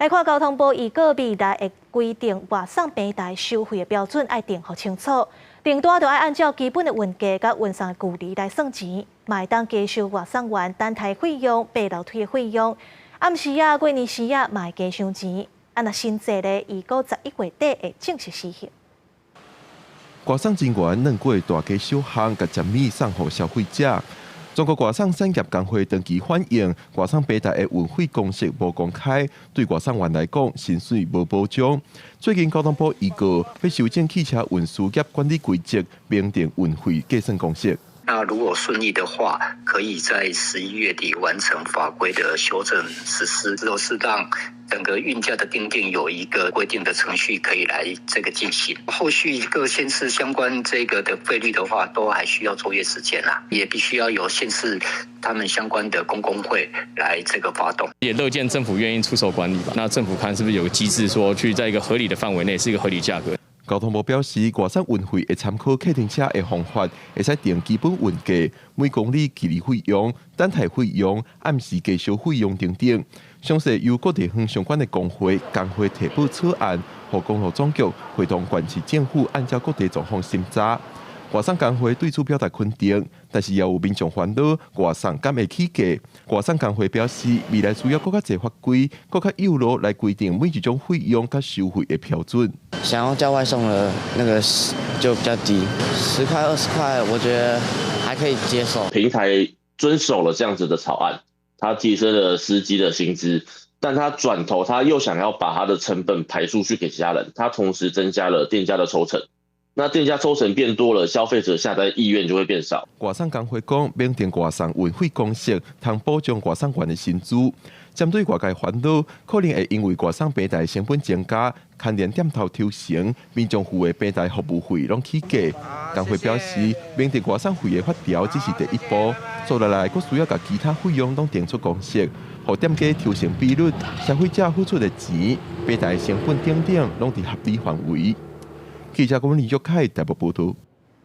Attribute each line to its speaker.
Speaker 1: 来看交通部预告未来会规定外送平台收费的标准，要定好清楚。订单就要按照基本的运价甲运送的距离来算钱，嘛会当加收外送员等待费用、爬楼梯的费用。暗时啊、过年时啊，嘛会加收钱。若新制咧，预估11月底会正式施行。
Speaker 2: 外送人员能过大家小项，甲食米送予消费者。中国外送产业工会长期反映，外送平台的运费公式无公开，对外送员来讲，薪水无保障。最近交通部预告要修正汽车运输业管理规则，明定运费计算公式。
Speaker 3: 那如果顺利的话，可以在11月底完成法规的修正实施，之后是让整个运价的订定有一个规定的程序可以来这个进行。后续各县市相关这个的费率的话，都还需要作业时间啦，也必须要有县市他们相关的公共会来这个发动。
Speaker 4: 也乐见政府愿意出手管理吧。那政府看是不是有个机制，说去在一个合理的范围内是一个合理价格。
Speaker 2: 交通部表示，外送运费会参考客停车的方法，会使定基本运价、每公里距离费用、等待费用、按时计收费用等等。详细由各地方相关的工会提报草案，予公路总局会同县市政府按照各地状况审查。外送工会对此表达肯定，但是也有民众烦恼外送敢会起价。外送工会表示，未来需要更加侪法规、更加有路来规定每一种费用甲收费的标准。
Speaker 5: 想要叫外送的那个就比较低，10块20块，我觉得还可以接受。
Speaker 6: 平台遵守了这样子的草案，他提升了司机的薪资，但他转头他又想要把他的成本排出去给其他人，他同时增加了店家的抽成。那店家抽成变多了，消费者下单意愿就会变少。
Speaker 2: 外送工会讲，明定外送运费公式，通保障外送员的薪资。针对外界烦恼，可能会因为外送平台成本增加，牵连店头抽成，民众付的平台服务费拢起价。工会表示，明定外送费的法条只是第一步，接下来佫需要把其他费用拢定出公式，互店家抽成比率、消费者付出的钱、平台成本等等，拢伫合理范围。记者郭文李玉凯台北报道。